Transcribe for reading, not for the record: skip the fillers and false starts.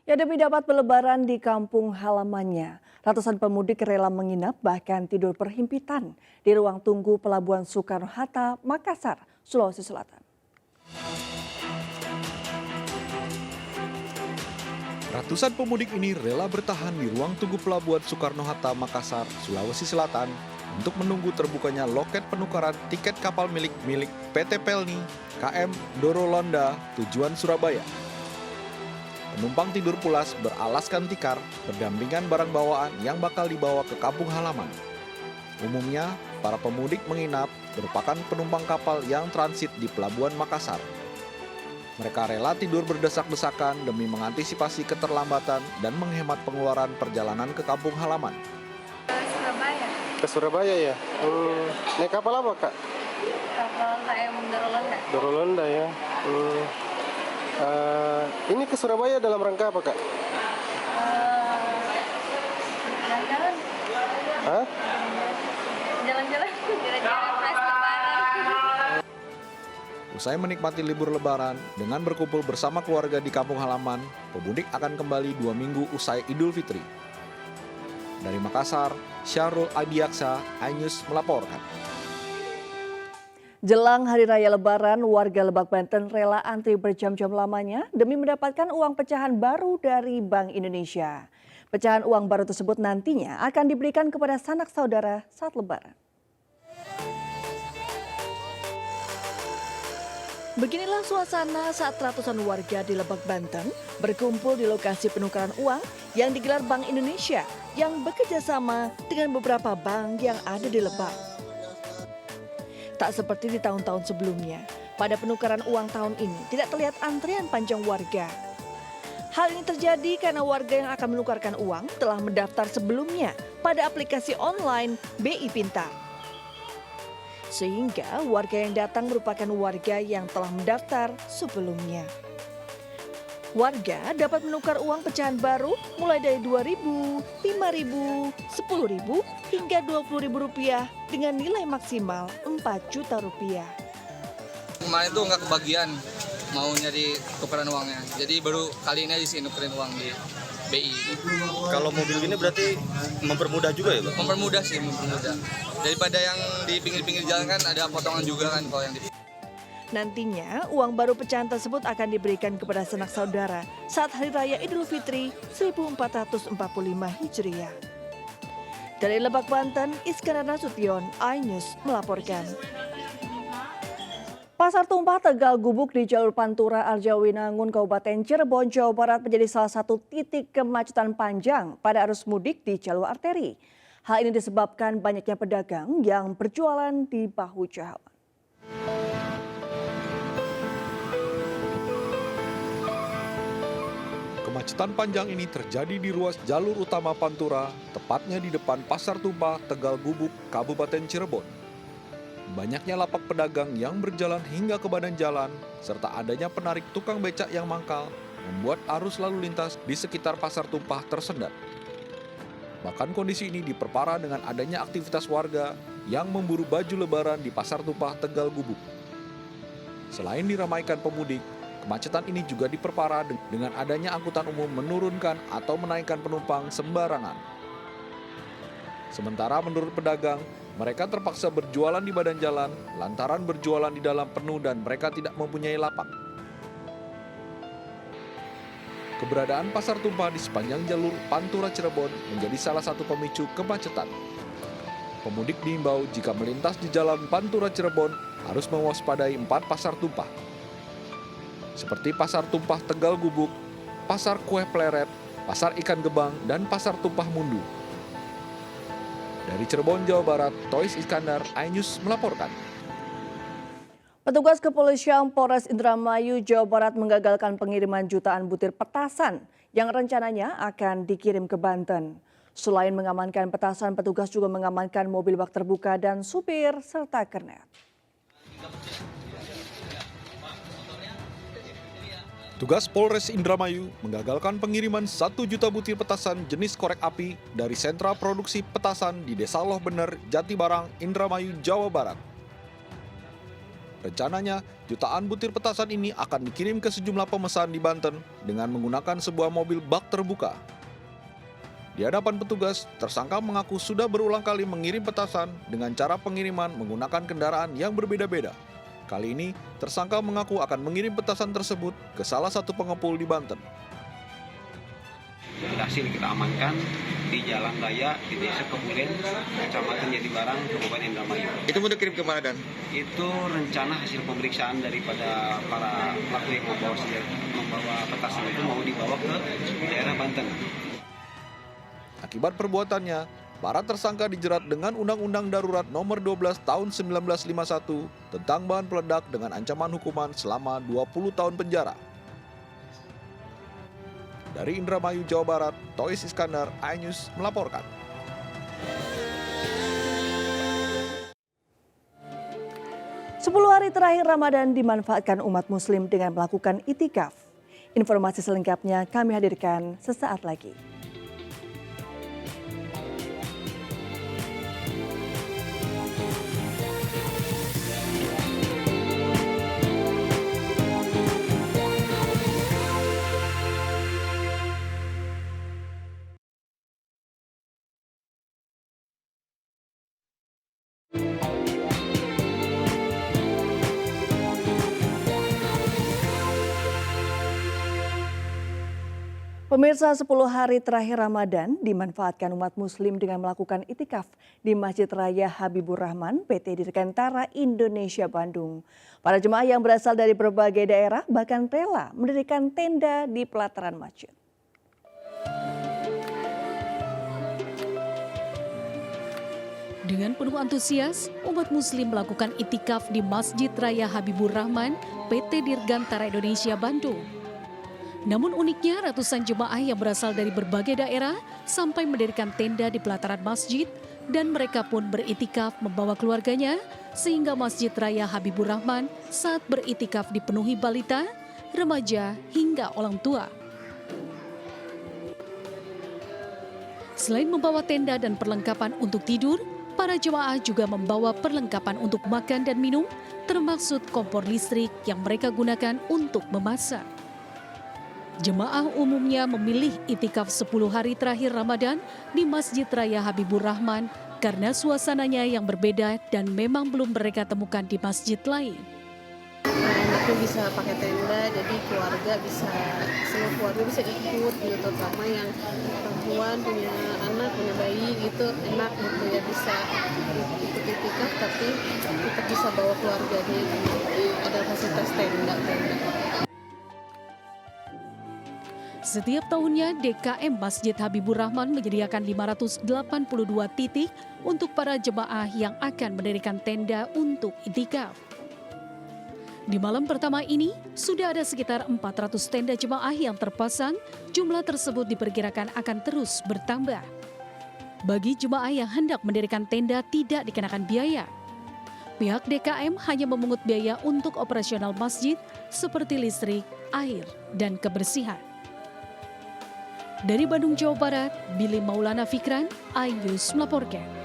Ya, demi dapat berlebaran di kampung halamannya, ratusan pemudik rela menginap bahkan tidur berhimpitan di ruang tunggu Pelabuhan Soekarno-Hatta, Makassar, Sulawesi Selatan. Ratusan pemudik ini rela bertahan di ruang tunggu Pelabuhan Soekarno-Hatta, Makassar, Sulawesi Selatan untuk menunggu terbukanya loket penukaran tiket kapal milik PT Pelni KM Dorolanda tujuan Surabaya. Penumpang tidur pulas beralaskan tikar, berdampingan barang bawaan yang bakal dibawa ke kampung halaman. Umumnya, para pemudik menginap merupakan penumpang kapal yang transit di Pelabuhan Makassar. Mereka rela tidur berdesak-desakan demi mengantisipasi keterlambatan dan menghemat pengeluaran perjalanan ke kampung halaman. Surabaya. Ke Surabaya ya? Naik kapal apa, Kak? Kapal KM Dorolanda. Dorolanda ya. Ini ke Surabaya dalam rangka apa, Kak? Jalan-jalan. Hah? Jalan-jalan. Jalan-jalan fresh lebaran. Usai menikmati libur lebaran dengan berkumpul bersama keluarga di kampung halaman, pemudik akan kembali 2 minggu usai Idul Fitri. Dari Makassar, Syahrul Adiaksa, iNews melaporkan. Jelang Hari Raya Lebaran, warga Lebak Banten rela antri berjam-jam lamanya demi mendapatkan uang pecahan baru dari Bank Indonesia. Pecahan uang baru tersebut nantinya akan diberikan kepada sanak saudara saat Lebaran. Beginilah suasana saat ratusan warga di Lebak Banten berkumpul di lokasi penukaran uang yang digelar Bank Indonesia yang bekerja sama dengan beberapa bank yang ada di Lebak. Tak seperti di tahun-tahun sebelumnya, pada penukaran uang tahun ini tidak terlihat antrian panjang warga. Hal ini terjadi karena warga yang akan menukarkan uang telah mendaftar sebelumnya pada aplikasi online BI Pintar. Sehingga warga yang datang merupakan warga yang telah mendaftar sebelumnya. Warga dapat menukar uang pecahan baru mulai dari Rp2.000, Rp5.000, Rp10.000 hingga Rp20.000 dengan nilai maksimal Rp4 juta. Kemarin tuh nggak kebagian mau nyari tukeran uangnya, jadi baru kali ini di sini nukerin uang di BI. Kalau mobil gini berarti mempermudah juga ya, Pak? Mempermudah sih, mempermudah. Daripada yang di pinggir-pinggir jalan kan ada potongan juga kan kalau yang di. Nantinya, uang baru pecahan tersebut akan diberikan kepada sanak saudara saat Hari Raya Idul Fitri 1445 Hijriah. Dari Lebak Banten, Iskandar Nasution, iNews melaporkan. Pasar Tumpah Tegal Gubuk di jalur Pantura Arjawinangun, Kabupaten Cirebon, Jawa Barat menjadi salah satu titik kemacetan panjang pada arus mudik di jalur arteri. Hal ini disebabkan banyaknya pedagang yang berjualan di bahu jalan. Kemacetan panjang ini terjadi di ruas jalur utama Pantura, tepatnya di depan Pasar Tumpah Tegal Gubuk, Kabupaten Cirebon. Banyaknya lapak pedagang yang berjalan hingga ke badan jalan, serta adanya penarik tukang becak yang mangkal, membuat arus lalu lintas di sekitar Pasar Tumpah tersendat. Bahkan kondisi ini diperparah dengan adanya aktivitas warga yang memburu baju lebaran di Pasar Tumpah Tegal Gubuk. Selain diramaikan pemudik, kemacetan ini juga diperparah dengan adanya angkutan umum menurunkan atau menaikkan penumpang sembarangan. Sementara menurut pedagang, mereka terpaksa berjualan di badan jalan lantaran berjualan di dalam penuh dan mereka tidak mempunyai lapak. Keberadaan Pasar Tumpah di sepanjang jalur Pantura Cirebon menjadi salah satu pemicu kemacetan. Pemudik diimbau jika melintas di jalan Pantura Cirebon harus mewaspadai 4 pasar tumpah, seperti Pasar Tumpah Tegal Gubuk, Pasar Kue Pleret, Pasar Ikan Gebang, dan Pasar Tumpah Mundu. Dari Cirebon, Jawa Barat, Tois Iskandar, iNews melaporkan. Petugas kepolisian Polres Indramayu, Jawa Barat menggagalkan pengiriman jutaan butir petasan yang rencananya akan dikirim ke Banten. Selain mengamankan petasan, petugas juga mengamankan mobil bak terbuka dan supir serta kernet. Tugas Polres Indramayu menggagalkan pengiriman 1 juta butir petasan jenis korek api dari sentra produksi petasan di Desa Loh Bener, Jatibarang, Indramayu, Jawa Barat. Rencananya, jutaan butir petasan ini akan dikirim ke sejumlah pemesan di Banten dengan menggunakan sebuah mobil bak terbuka. Di hadapan petugas, tersangka mengaku sudah berulang kali mengirim petasan dengan cara pengiriman menggunakan kendaraan yang berbeda-beda. Kali ini, tersangka mengaku akan mengirim petasan tersebut ke salah satu pengepul di Banten. Berhasil kita amankan di Jalan Raya di Desa Kebulen, Kecamatan Jatibarang, Kabupaten Indramayu. Itu mau dikirim kemana dan? Itu rencana hasil pemeriksaan daripada para pelaku yang membawa petasan itu mau dibawa ke daerah Banten. Akibat perbuatannya, para tersangka dijerat dengan Undang-Undang Darurat Nomor 12 Tahun 1951 tentang bahan peledak dengan ancaman hukuman selama 20 tahun penjara. Dari Indramayu, Jawa Barat, Tois Iskandar, iNews melaporkan. Sepuluh hari terakhir Ramadan dimanfaatkan umat muslim dengan melakukan itikaf. Informasi selengkapnya kami hadirkan sesaat lagi. Pemirsa, 10 hari terakhir Ramadan dimanfaatkan umat muslim dengan melakukan itikaf di Masjid Raya Habibur Rahman PT Dirgantara Indonesia Bandung. Para jemaah yang berasal dari berbagai daerah bahkan rela mendirikan tenda di pelataran masjid. Dengan penuh antusias, umat muslim melakukan itikaf di Masjid Raya Habibur Rahman PT Dirgantara Indonesia Bandung. Namun uniknya ratusan jemaah yang berasal dari berbagai daerah sampai mendirikan tenda di pelataran masjid dan mereka pun beritikaf membawa keluarganya sehingga Masjid Raya Habibur Rahman saat beritikaf dipenuhi balita, remaja hingga orang tua. Selain membawa tenda dan perlengkapan untuk tidur, para jemaah juga membawa perlengkapan untuk makan dan minum termasuk kompor listrik yang mereka gunakan untuk memasak. Jemaah umumnya memilih itikaf 10 hari terakhir Ramadan di Masjid Raya Habibur Rahman karena suasananya yang berbeda dan memang belum mereka temukan di masjid lain. Enaknya bisa pakai tenda, jadi semua keluarga bisa ikut gitu, terutama yang perempuan punya anak, punya bayi gitu, enak gitu ya bisa ikut itikaf tapi tetap bisa bawa keluarganya gitu. Ada fasilitas tenda. Setiap tahunnya DKM Masjid Habibur Rahman menyediakan 582 titik untuk para jemaah yang akan mendirikan tenda untuk itikaf. Di malam pertama ini, sudah ada sekitar 400 tenda jemaah yang terpasang, jumlah tersebut diperkirakan akan terus bertambah. Bagi jemaah yang hendak mendirikan tenda tidak dikenakan biaya. Pihak DKM hanya memungut biaya untuk operasional masjid seperti listrik, air, dan kebersihan. Dari Bandung, Jawa Barat, Billy Maulana Fikran, iNews melaporkan.